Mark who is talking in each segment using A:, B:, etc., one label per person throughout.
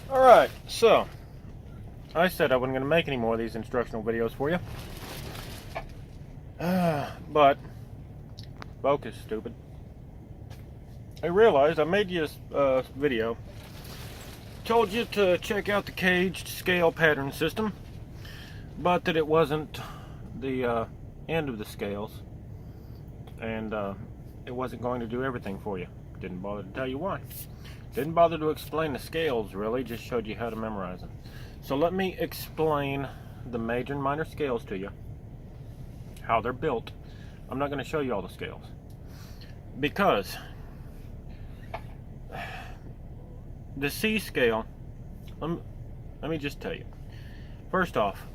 A: Alright, so I said I wasn't going to make any more of these instructional videos for you. But focus, stupid. I realized I made you a video. Told you to check out the caged scale pattern system, but that it wasn't the end of the scales, and it wasn't going to do everything for you. Didn't bother to tell you why. Didn't bother to explain the scales, really, just showed you how to memorize them. So let me explain the major and minor scales to you, how they're built. I'm not going to show you all the scales, because the C scale, let me just tell you. First off,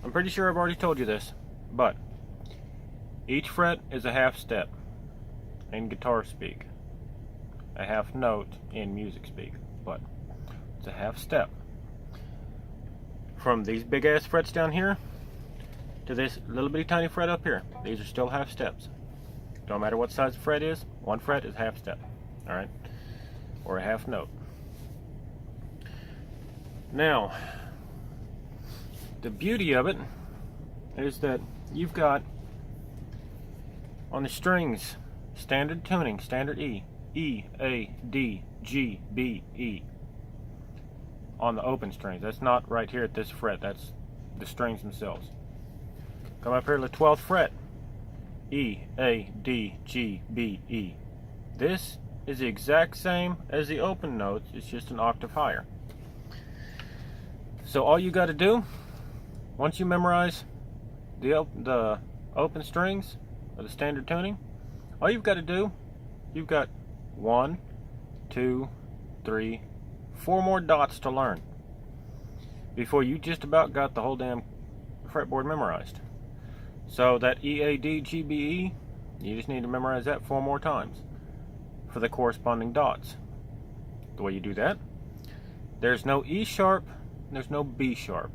A: I'm pretty sure I've already told you this, but each fret is a half step in guitar speak. A half note in music speak, but it's a half step. From these big ass frets down here to this little bitty tiny fret up here, these are still half steps. Don't matter what size the fret is, one fret is half step, alright? Or a half note. Now, the beauty of it is that you've got on the strings standard tuning, standard E, E, A, D, G, B, E. On the open strings. That's not right here at this fret. That's the strings themselves. Come up here to the 12th fret. E, A, D, G, B, E. This is the exact same as the open notes. It's just an octave higher. So all you got to do, once you memorize the open strings or the standard tuning, all you've got to do, you've got 1, 2, 3, 4 more dots to learn before you just about got the whole damn fretboard memorized. So that E, A, D, G, B, E, you just need to memorize that 4 more times for the corresponding dots. The way you do that, there's no E sharp, there's no B sharp.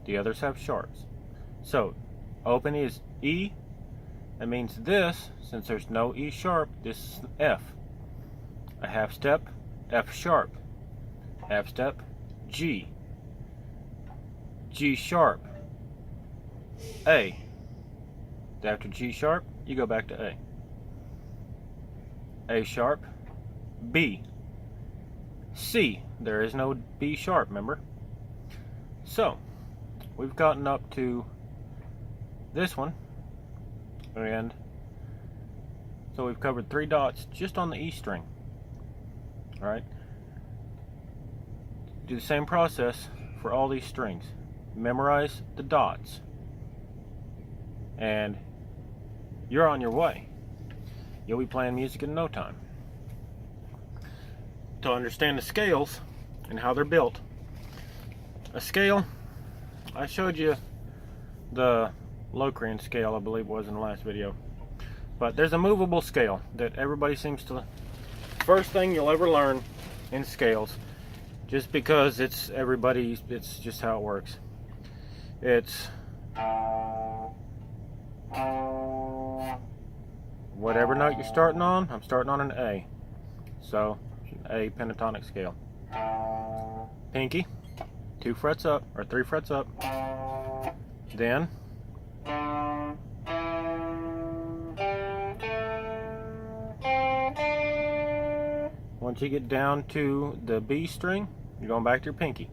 A: The others have sharps. So open is E. That means this, since there's no E sharp, this is F. A half step, F sharp. Half step, G. G sharp, A. After G sharp, you go back to A. A sharp, B. C. There is no B sharp, remember? So, we've gotten up to this one, and so we've covered 3 dots just on the E string. Alright? Do the same process for all these strings. Memorize the dots, and you're on your way. You'll be playing music in no time. To understand the scales and how they're built, a scale, I showed you the Locrian scale, I believe it was in the last video, but there's a movable scale that everybody seems to, first thing you'll ever learn in scales, just because it's everybody's, it's just how it works. It's whatever note you're starting on. I'm starting on an A, so A pentatonic scale. Pinky, 2 frets up or 3 frets up. Then once you get down to the B string, you're going back to your pinky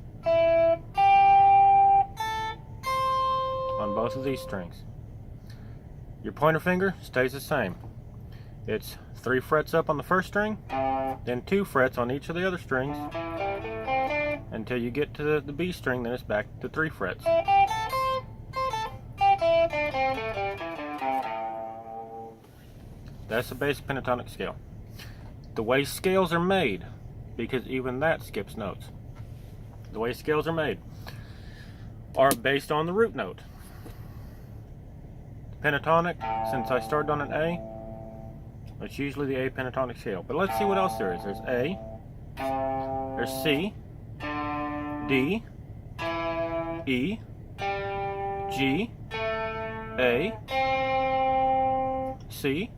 A: on both of these strings. Your pointer finger stays the same. It's 3 frets up on the first string, then 2 frets on each of the other strings until you get to the B string, then it's back to 3 frets. That's the basic pentatonic scale. The way scales are made, because even that skips notes, the way scales are made are based on the root note. Pentatonic, since I started on an A, it's usually the A pentatonic scale. But let's see what else there is. There's A, there's C, D, E, G, A, C,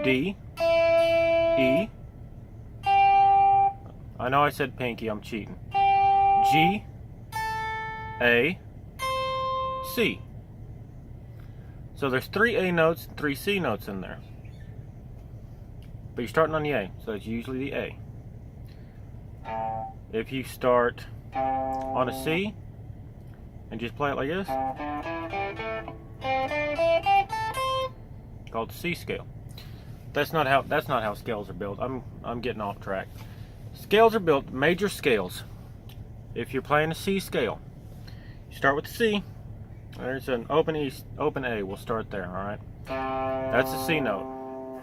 A: D, E. I know I said pinky, I'm cheating. G, A, C. So there's 3 A notes and 3 C notes in there. But you're starting on the A, so it's usually the A. If you start on a C and just play it like this, called the C scale. That's not how scales are built. I'm getting off track. Scales are built, major scales. If you're playing a C scale, you start with the C. There's an open E, open A. We'll start there, all right? That's the C note.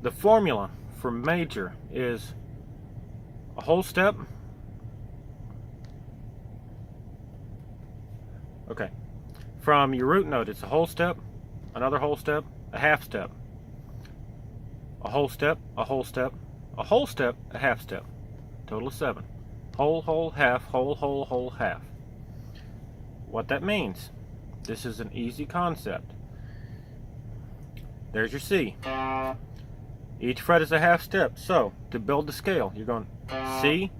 A: The formula for major is a whole step. Okay. From your root note, it's a whole step, another whole step, a half step, a whole step, a whole step, a whole step, a half step. Total of 7. Whole, whole, half, whole, whole, whole, half. What that means, this is an easy concept. There's your C. Each fret is a half step. So, to build the scale, you're going C,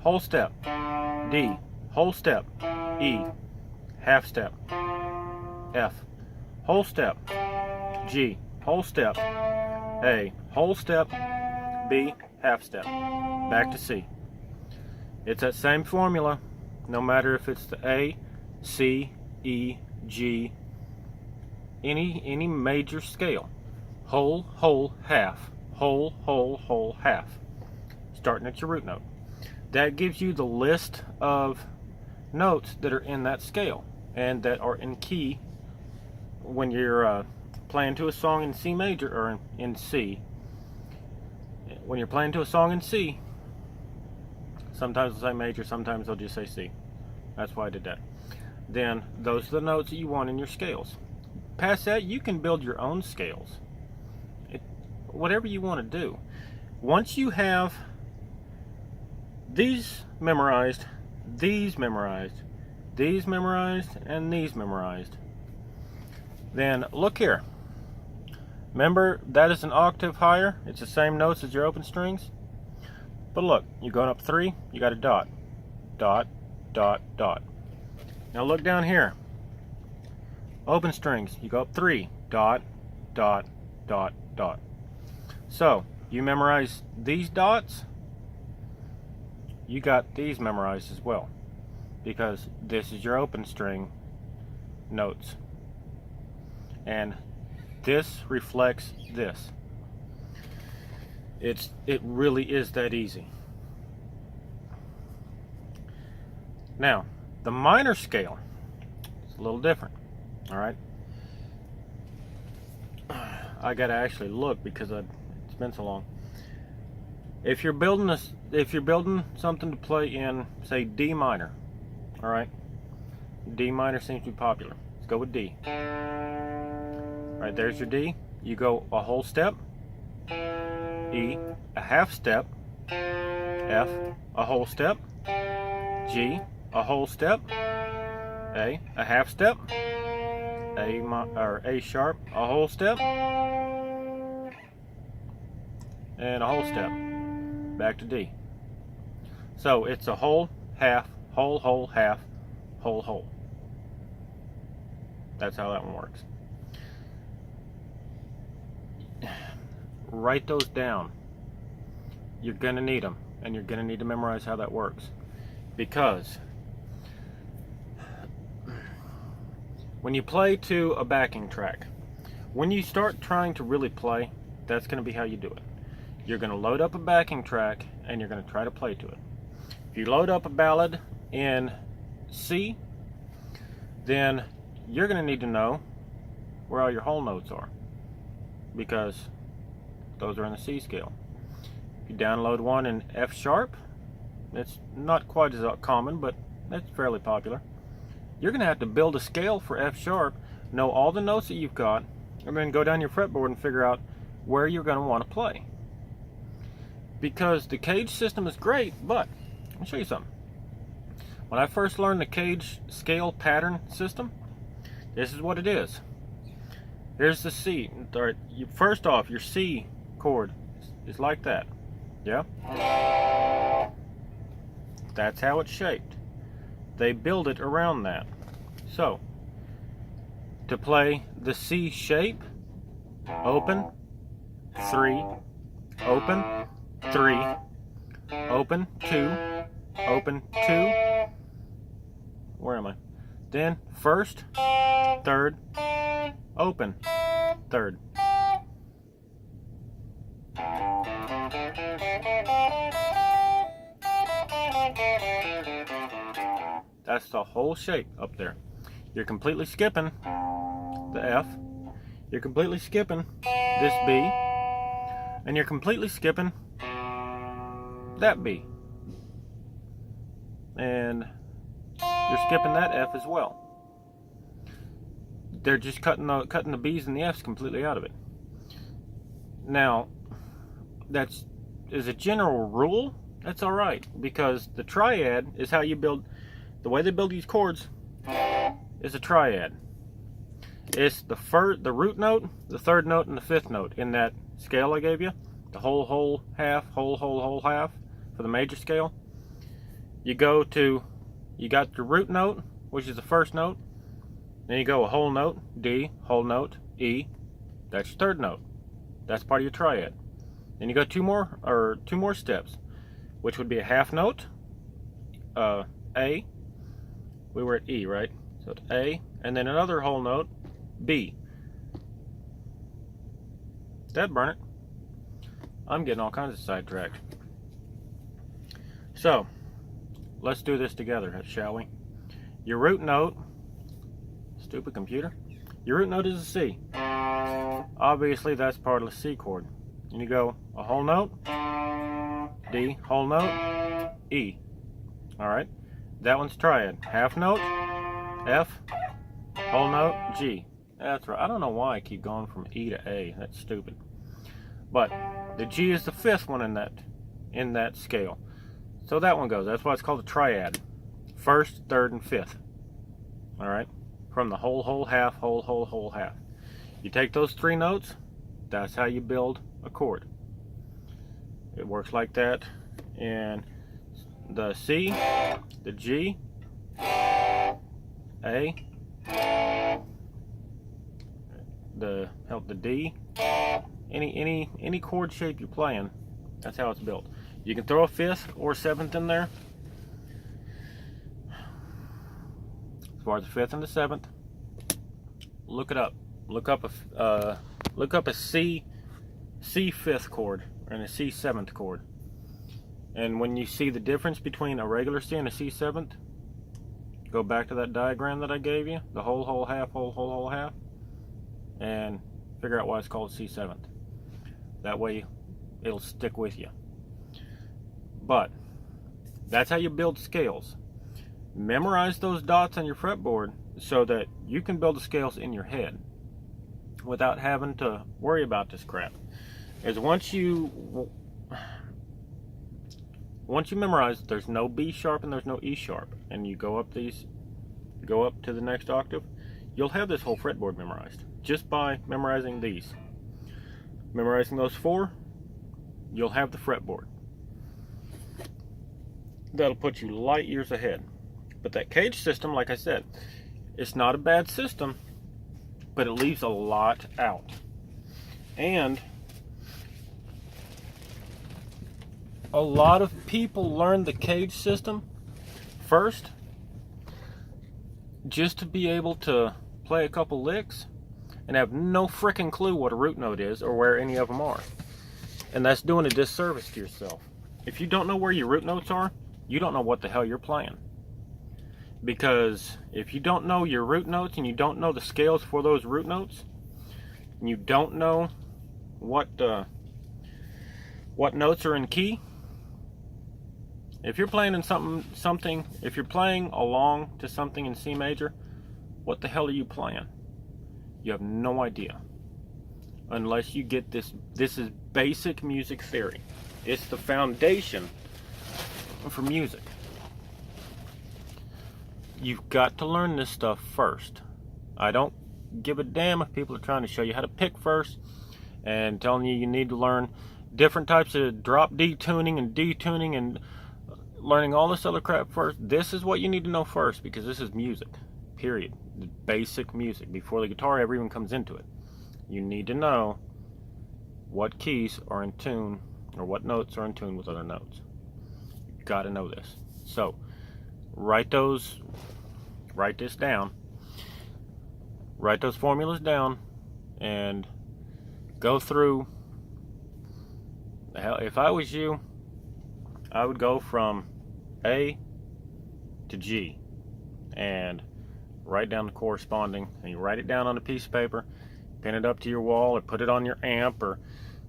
A: whole step, D, whole step, E, half step, F, whole step, G, whole step, A, whole step, B, half step. Back to C. It's that same formula, no matter if it's the A, C, E, G, any major scale. Whole, whole, half. Whole, whole, whole, half. Starting at your root note. That gives you the list of notes that are in that scale and that are in key when you're playing to a song in C major or in C. When you're playing to a song in C, sometimes they'll say major, sometimes they'll just say C. That's why I did that. Then those are the notes that you want in your scales. Past that, you can build your own scales. Whatever you want to do. Once you have these memorized, these memorized, these memorized, and these memorized, then look here. Remember, that is an octave higher. It's the same notes as your open strings. But look, you're going up 3, you got a dot. Dot, dot, dot. Now look down here. Open strings, you go up 3. Dot, dot, dot, dot. So, you memorize these dots, you got these memorized as well. Because this is your open string notes. And this reflects this. It really is that easy. Now, the minor scale is a little different. All right. I gotta actually look because it's been so long. If you're building something to play in, say, D minor, all right. D minor seems to be popular. Let's go with D. All right, there's your D. You go a whole step. E, a half step. F, a whole step. G, a whole step. A half step. A sharp, a whole step. And a whole step. Back to D. So it's a whole, half, whole, whole, half, whole, whole. That's how that one works. Write those down. You're gonna need them, and you're gonna need to memorize how that works, because when you play to a backing track, when you start trying to really play, that's gonna be how you do it. You're gonna load up a backing track and you're gonna try to play to it. If you load up a ballad in C, then you're gonna need to know where all your whole notes are, because those are in the C scale. If you download one in F sharp, it's not quite as common, but it's fairly popular. You're going to have to build a scale for F sharp, know all the notes that you've got, and then go down your fretboard and figure out where you're going to want to play. Because the cage system is great, but I'll show you something. When I first learned the cage scale pattern system, this is what it is. Here's the C. First off, your C chord is like that. Yeah? That's how it's shaped. They build it around that. So, to play the C shape, open, 3, open, 3, open, 2, open, 2. Where am I? Then first, third, open, third. That's the whole shape up there. You're completely skipping the F. You're completely skipping this B. And you're completely skipping that B. And you're skipping that F as well. They're just cutting the B's and the F's completely out of it. Now, that's as a general rule, that's all right, because the triad is how you build. The way they build these chords is a triad. It's the root note, the third note, and the fifth note in that scale I gave you. The whole, half, whole, half for the major scale. You got the root note, which is the first note. Then you go a whole note, D, whole note, E. That's your third note. That's part of your triad. Then you go two more steps, which would be a half note, A. We were at E, right? So it's A, and then another whole note, B. That burn it. I'm getting all kinds of sidetracked. So, let's do this together, shall we? Your root note, stupid computer. Your root note is a C. Obviously, that's part of the C chord. And you go a whole note, D, whole note, E. All right. That one's triad. Half note, F, whole note, G. That's right. I don't know why I keep going from E to A. That's stupid. But the G is the fifth one in that scale. So that one goes. That's why it's called a triad. First, third, and fifth. All right. From the whole, half, whole, half. You take those three notes. That's how you build a chord. It works like that. And the C, the G, A, the D, any chord shape you're playing, that's how it's built. You can throw a fifth or seventh in there. As far as the fifth and the seventh, look it up. Look up a C fifth chord and a C seventh chord. And when you see the difference between a regular C and a C seventh, go back to that diagram that I gave you, the whole, half, whole, half, and figure out why it's called C seventh. That way it'll stick with you. But that's how you build scales. Memorize those dots on your fretboard so that you can build the scales in your head without having to worry about this crap. As once you memorize there's no B sharp and there's no E sharp, and you go up to the next octave, you'll have this whole fretboard memorized just by memorizing these. Memorizing those four, you'll have the fretboard. That'll put you light years ahead. But that cage system, like I said, it's not a bad system, but it leaves a lot out. And a lot of people learn the cage system first just to be able to play a couple licks and have no freaking clue what a root note is or where any of them are. And that's doing a disservice to yourself. If you don't know where your root notes are, you don't know what the hell you're playing. Because if you don't know your root notes and you don't know the scales for those root notes, and you don't know what notes are in key, if you're playing in if you're playing along to something in C major, what the hell are you playing? You have no idea. Unless you get this. This is basic music theory. It's the foundation for music. You've got to learn this stuff first. I don't give a damn if people are trying to show you how to pick first and telling you need to learn different types of drop D tuning and detuning and learning all this other crap first, this is what you need to know first, because this is music, period. The basic music, before the guitar ever even comes into it. You need to know what keys are in tune, or what notes are in tune with other notes. You've got to know this. So, write this down. Write those formulas down, and go through. Hell, if I was you, I would go from A to G and write down the corresponding, and you write it down on a piece of paper, pin it up to your wall, or put it on your amp, or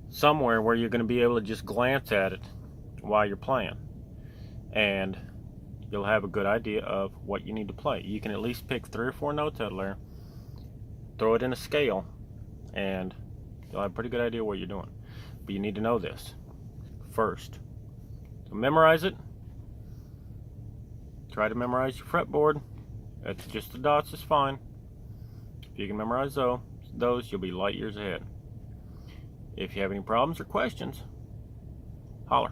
A: somewhere where you're going to be able to just glance at it while you're playing, and you'll have a good idea of what you need to play. You can at least pick 3 or 4 notes out of there, throw it in a scale, and you'll have a pretty good idea what you're doing. But you need to know this first. So memorize it. Try to memorize your fretboard. It's just the dots is fine. If you can memorize those, you'll be light years ahead. If you have any problems or questions, holler.